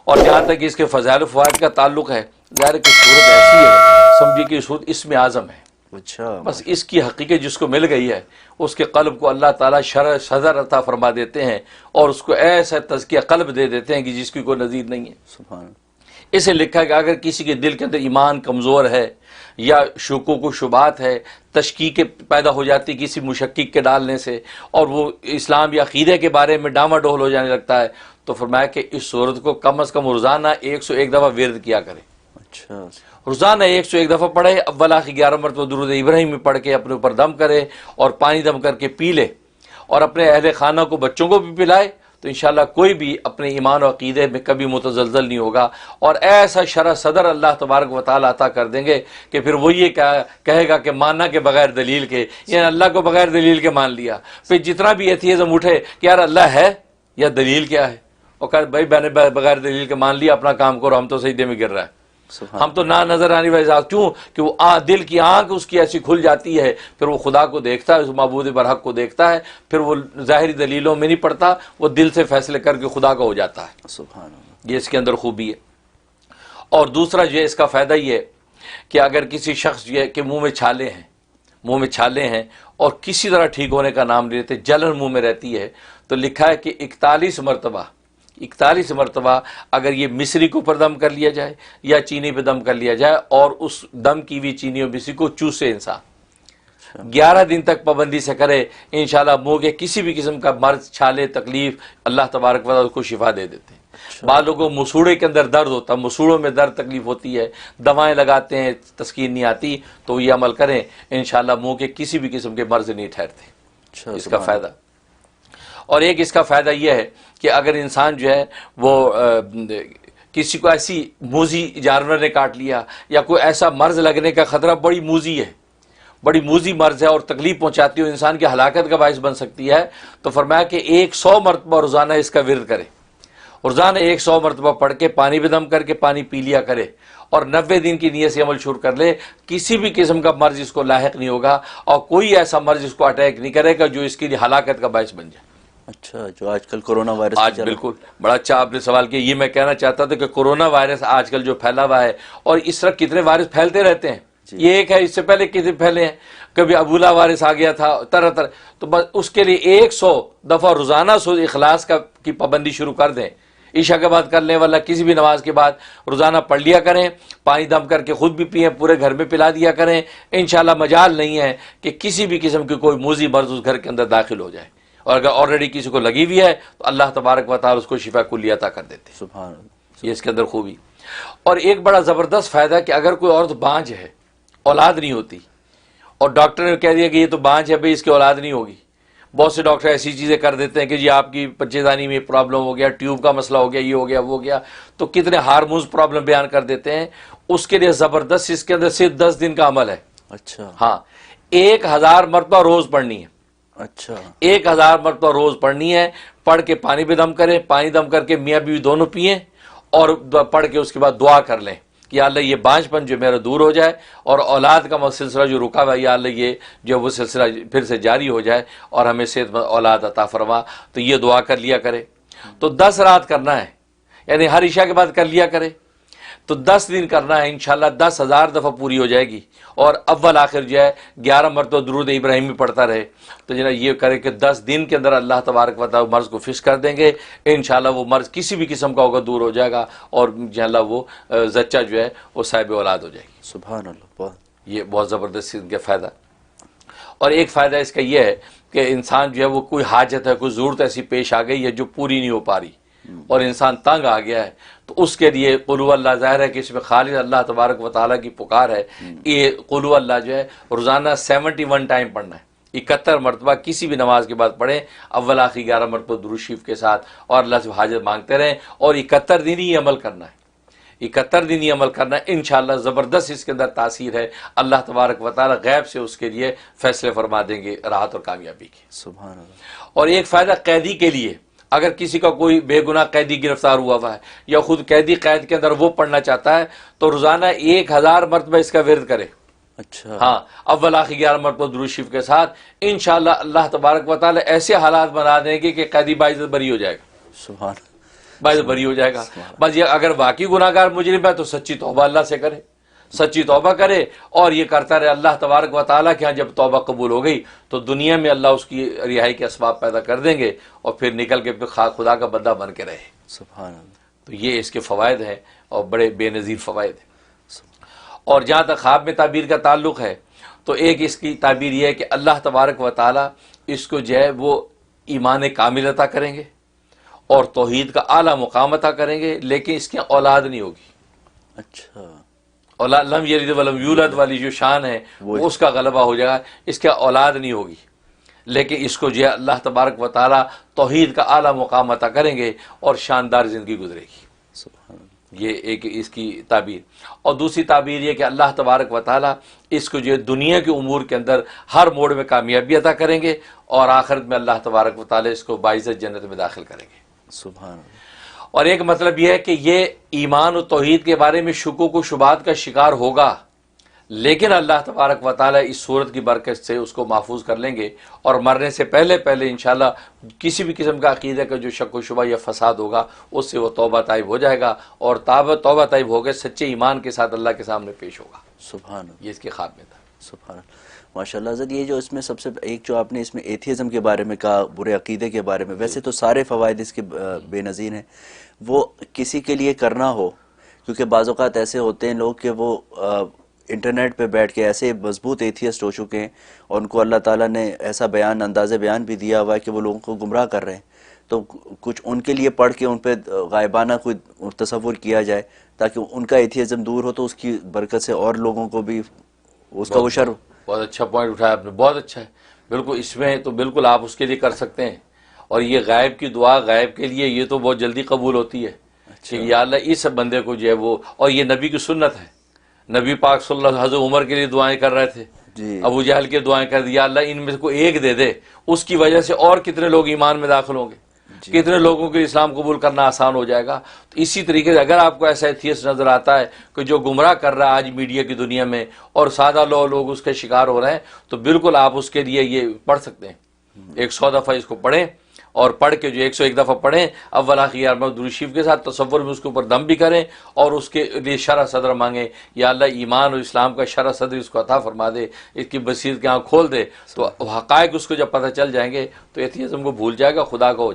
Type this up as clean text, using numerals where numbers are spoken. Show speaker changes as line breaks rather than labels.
اور جہاں تک اس کے فضائل و فوائد کا تعلق ہے، ظاہر کہ صورت ایسی ہے، سمجھیے کہ صورت اسم اعظم ہے.
اچھا،
بس اس کی حقیقت جس کو مل گئی ہے، اس کے قلب کو اللہ تعالیٰ شرح صدر عطا فرما دیتے ہیں اور اس کو ایسا تزکیہ قلب دے دیتے ہیں کہ جس کی کوئی نظیر نہیں ہے.
سبحان اللہ.
اسے لکھا ہے کہ اگر کسی کے دل کے اندر ایمان کمزور ہے یا شکوک و شبہات ہے، تشکیک پیدا ہو جاتی کسی مشکک کے ڈالنے سے، اور وہ اسلام یا عقیدے کے بارے میں ڈاما ڈول ہو جانے لگتا ہے، تو فرمایا کہ اس صورت کو کم از کم روزانہ 101 دفعہ ورد کیا کرے.
اچھا،
روزانہ 101 دفعہ پڑھے، اول آخر 11 مرتبہ درود ابراہیم میں پڑھ کے اپنے اوپر دم کرے اور پانی دم کر کے پی لے، اور اپنے اہل خانہ کو، بچوں کو بھی پلائے، تو انشاءاللہ کوئی بھی اپنے ایمان و عقیدے میں کبھی متزلزل نہیں ہوگا، اور ایسا شرح صدر اللہ تبارک و تعالیٰ عطا کر دیں گے کہ پھر وہ یہ کہے گا کہ ماننا کے بغیر دلیل کے، یعنی اللہ کو بغیر دلیل کے مان لیا. پھر جتنا بھی ایتھیزم اٹھے کہ یار اللہ ہے یا دلیل کیا ہے، اور کہا بھائی میں نے بغیر دلیل کے مان لیا، اپنا کام کرو، ہم تو سجدے میں گر رہا ہے، ہم تو نہ نظر آنے والی ذات. کیوں کہ وہ دل کی آنکھ اس کی ایسی کھل جاتی ہے، پھر وہ خدا کو دیکھتا ہے، اس معبود برحق کو دیکھتا ہے، پھر وہ ظاہری دلیلوں میں نہیں پڑتا، وہ دل سے فیصلے کر کے خدا کا ہو جاتا ہے.
سبحان اللہ.
یہ اس کے اندر خوبی ہے. اور دوسرا جو ہے اس کا فائدہ یہ ہے کہ اگر کسی شخص جو ہے کہ منہ میں چھالے ہیں اور کسی طرح ٹھیک ہونے کا نام نہیں لیتے، جلن منہ میں رہتی ہے، تو لکھا ہے کہ 41 مرتبہ اگر یہ مصری کو پر دم کر لیا جائے یا چینی پہ دم کر لیا جائے اور اس دم کی ہوئی چینی اور مصری کو چوسے انسان 11 دن تک پابندی سے کرے، انشاءاللہ منہ کے کسی بھی قسم کا مرض، چھالے، تکلیف اللہ تبارک و تعالیٰ اس کو شفا دے دیتے ہیں. بعض لوگوں کو مسوڑے کے اندر درد ہوتا ہے، مسوڑوں میں درد تکلیف ہوتی ہے، دوائیں لگاتے ہیں، تسکین نہیں آتی، تو یہ عمل کریں، انشاءاللہ منہ کے کسی بھی قسم کے مرض نہیں ٹھہرتے. اس کا فائدہ. اور ایک اس کا فائدہ یہ ہے کہ اگر انسان جو ہے وہ کسی کو ایسی موذی جانور نے کاٹ لیا یا کوئی ایسا مرض لگنے کا خطرہ، بڑی موذی مرض ہے اور تکلیف پہنچاتی ہے، انسان کی ہلاکت کا باعث بن سکتی ہے، تو فرمایا کہ 100 مرتبہ روزانہ اس کا ورد کرے، روزانہ 100 مرتبہ پڑھ کے پانی پہ دم کر کے پانی پی لیا کرے، اور 90 دن کی نیت سے عمل شروع کر لے. کسی بھی قسم کا مرض اس کو لاحق نہیں ہوگا، اور کوئی ایسا مرض اس کو اٹیک نہیں کرے گا جو اس کی ہلاکت کا باعث بن جائے.
اچھا، جو آج کل کورونا وائرس
آج بالکل بڑا اچھا آپ نے سوال کیا. یہ میں کہنا چاہتا تھا کہ کورونا وائرس آج کل جو پھیلا ہوا ہے، اور اس طرح کتنے وائرس پھیلتے رہتے ہیں. یہ ایک ہے، اس سے پہلے کتنے پھیلے ہیں، کبھی ابولا وائرس آ گیا تھا، طرح طرح. تو بس اس کے لیے 100 دفعہ روزانہ سورۃ اخلاص کی پابندی شروع کر دیں. عشاء کے بعد کرنے والا کسی بھی نماز کے بعد روزانہ پڑھ لیا کریں، پانی دم کر کے خود بھی پئیں، پورے گھر میں پلا دیا کریں. انشاءاللہ مجال نہیں ہے کہ کسی بھی قسم کی کوئی موذی مرض اس گھر کے اندر داخل ہو جائے، اور اگر آلریڈی کسی کو لگی ہوئی ہے تو اللہ تبارک و تعالیٰ اس کو شفا کلی عطا کر دیتے ہیں.
سبحان اللہ.
یہ اس کے اندر خوبی. اور ایک بڑا زبردست فائدہ کہ اگر کوئی عورت بانجھ ہے، اولاد نہیں ہوتی، اور ڈاکٹر نے کہہ دیا کہ یہ تو بانجھ ہے بھئی، اس کی اولاد نہیں ہوگی. بہت سے ڈاکٹر ایسی چیزیں کر دیتے ہیں کہ جی آپ کی بچے دانی میں پرابلم ہو گیا، ٹیوب کا مسئلہ ہو گیا، یہ ہو گیا، وہ ہو گیا، تو کتنے ہارمونز پرابلم بیان کر دیتے ہیں. اس کے لیے زبردست اس کے اندر صرف 10 دن کا عمل ہے.
اچھا.
ہاں، 1000 مرتبہ روز پڑھنی ہے.
اچھا.
1000 مرتبہ روز پڑھنی ہے. پڑھ کے پانی پہ دم کریں، پانی دم کر کے میاں بیوی دونوں پئیں، اور پڑھ کے اس کے بعد دعا کر لیں کہ یا اللہ یہ بانجھ پن جو میرا دور ہو جائے، اور اولاد کا سلسلہ جو رکا ہوا ہے، یا اللہ یہ جو وہ سلسلہ پھر سے جاری ہو جائے اور ہمیں صحت مند اولاد عطا فرما. تو یہ دعا کر لیا کرے. تو 10 رات کرنا ہے، یعنی ہر عشاء کے بعد کر لیا کرے. تو 10 دن کرنا ہے، انشاءاللہ 10,000 دفعہ پوری ہو جائے گی. اور اول آخر جو ہے 11 مرتبہ درود ابراہیمی پڑھتا رہے. تو جناب یہ کرے کہ 10 دن کے اندر اللہ تبارک و تعالیٰ مرض کو فش کر دیں گے. انشاءاللہ وہ مرض کسی بھی قسم کا ہوگا دور ہو جائے گا، اور انشاءاللہ وہ زچہ جو ہے وہ صاحب اولاد ہو جائے گی.
سبحان اللہ.
یہ بہت زبردست ان کا فائدہ. اور ایک فائدہ اس کا یہ ہے کہ انسان جو ہے وہ کوئی حاجت ہے، کوئی ضرورت ایسی پیش آ گئی ہے جو پوری نہیں ہو پا رہی، اور انسان تنگ آ گیا ہے، تو اس کے لیے قل هو اللہ، ظاہر ہے کہ اس میں خالص اللہ تبارک و تعالیٰ کی پکار ہے. یہ قل هو اللہ جو ہے روزانہ 71 ٹائم پڑھنا ہے. 71 مرتبہ کسی بھی نماز کے بعد پڑھیں، اول آخر 11 مرتبہ درود شریف کے ساتھ، اور اللہ سے حاجت مانگتے رہیں. اور 71 دن ہی عمل کرنا ہے. 71 دن یہ عمل کرنا ہے. انشاءاللہ زبردست اس کے اندر تاثیر ہے. اللہ تبارک و تعالیٰ غیب سے اس کے لیے فیصلے فرما دیں گے راحت اور کامیابی کے.
سبحان اللہ.
اور ایک فائدہ قیدی کے لیے، اگر کسی کا کوئی بے گناہ قیدی گرفتار ہوا ہوا ہے یا خود قیدی قید کے اندر وہ پڑھنا چاہتا ہے، تو روزانہ 1000 مرتبہ اس کا ورد کرے.
اچھا.
ہاں، اول آخر 11 مرتبہ درود شریف کے ساتھ. انشاءاللہ اللہ تبارک و تعالیٰ ایسے حالات بنا دیں گے کہ قیدی باعزت بری ہو جائے گا.
سبحان.
باعث بری ہو جائے گا. بس یہ اگر واقعی گناہ گار مجرم ہے تو سچی توبہ اللہ سے کرے, سچی توبہ کرے اور یہ کرتا رہے. اللہ تبارک و تعالیٰ کے ہاں جب توبہ قبول ہو گئی تو دنیا میں اللہ اس کی رہائی کے اسباب پیدا کر دیں گے اور پھر نکل کے پھر خدا کا بندہ بن کے رہے.
سبحان اللہ.
تو یہ اس کے فوائد ہیں اور بڑے بے نظیر فوائد ہیں. اور جہاں تک خواب میں تعبیر کا تعلق ہے تو ایک اس کی تعبیر یہ ہے کہ اللہ تبارک و تعالیٰ اس کو جو ہے وہ ایمان کامل عطا کریں گے اور توحید کا اعلیٰ مقام عطا کریں گے, لیکن اس کی اولاد نہیں ہوگی.
اچھا.
اولاد لم یلد ولم یولد والی جو شان ہے وہ اس کا غلبہ ہو جائے گا, اس کے اولاد نہیں ہوگی, لیکن اس کو جو ہے اللہ تبارک و تعالیٰ توحید کا اعلیٰ مقام عطا کریں گے اور شاندار زندگی گزرے گی.
سبحان اللہ.
یہ ایک اس کی تعبیر. اور دوسری تعبیر یہ کہ اللہ تبارک و تعالیٰ اس کو جو ہے دنیا کے امور کے اندر ہر موڑ میں کامیابی عطا کریں گے اور آخرت میں اللہ تبارک و تعالیٰ اس کو باعزت جنت میں داخل کریں گے.
سبحان اللہ.
اور ایک مطلب یہ ہے کہ یہ ایمان و توحید کے بارے میں شکوک و شبہات کا شکار ہوگا, لیکن اللہ تبارک و تعالیٰ اس صورت کی برکت سے اس کو محفوظ کر لیں گے اور مرنے سے پہلے انشاءاللہ کسی بھی قسم کا عقیدہ کا جو شک و شبہ یا فساد ہوگا اس سے وہ توبہ طائب ہو جائے گا اور توبہ طائب ہو گئے سچے ایمان کے ساتھ اللہ کے سامنے پیش ہوگا.
سبحان اللہ.
یہ اس کے خواب میں تھا.
سبحان اللہ. ماشاء اللہ. حضرت یہ جو اس میں سب سے ایک جو آپ نے اس میں ایتھیزم کے بارے میں کہا, برے عقیدے کے بارے میں, ویسے تو سارے فوائد اس کے بے نظیر ہیں, وہ کسی کے لیے کرنا ہو, کیونکہ بعض اوقات ایسے ہوتے ہیں لوگ کہ وہ انٹرنیٹ پہ بیٹھ کے ایسے مضبوط ایتھیسٹ ہو چکے ہیں اور ان کو اللہ تعالیٰ نے ایسا انداز بیان بھی دیا ہوا ہے کہ وہ لوگوں کو گمراہ کر رہے ہیں. تو کچھ ان کے لیے پڑھ کے ان پہ غائبانہ کوئی تصور کیا جائے تاکہ ان کا ایتھیزم دور ہو, تو اس کی برکت سے اور لوگوں کو بھی اس کا وہ شر.
بہت اچھا پوائنٹ اٹھایا آپ نے, بہت اچھا ہے. بالکل اس میں تو بالکل آپ اس کے لیے کر سکتے ہیں. اور یہ غائب کی دعا غائب کے لیے یہ تو بہت جلدی قبول ہوتی ہے کہ یا اللہ اس بندے کو جو ہے وہ, اور یہ نبی کی سنت ہے. نبی پاک صلی اللہ علیہ وسلم حضرت عمر کے لیے دعائیں کر رہے تھے, ابو جہل کے دعائیں کر دی, یا اللہ ان میں سے کوئی ایک دے دے, اس کی وجہ سے اور کتنے لوگ ایمان میں داخل ہوں گے, کتنے لوگوں کے اسلام قبول کرنا آسان ہو جائے گا. تو اسی طریقے سے اگر آپ کو ایسا ایتھیسٹ نظر آتا ہے کہ جو گمراہ کر رہا ہے آج میڈیا کی دنیا میں اور سادہ لوگ اس کے شکار ہو رہے ہیں, تو بالکل آپ اس کے لیے یہ پڑھ سکتے ہیں. 100 دفعہ اس کو پڑھیں اور پڑھ کے جو 101 دفعہ پڑھیں اول آخر درود شریف کے ساتھ تصور میں اس کے اوپر دم بھی کریں اور اس کے لیے شرح صدر مانگیں, یا اللہ ایمان اور اسلام کا شرح صدر اس کو عطا فرما دے, اس کی بصیرت کی آنکھ کھول دے. تو حقائق اس کو جب پتہ چل جائیں گے تو ایتھیزم کو بھول جائے گا, خدا کو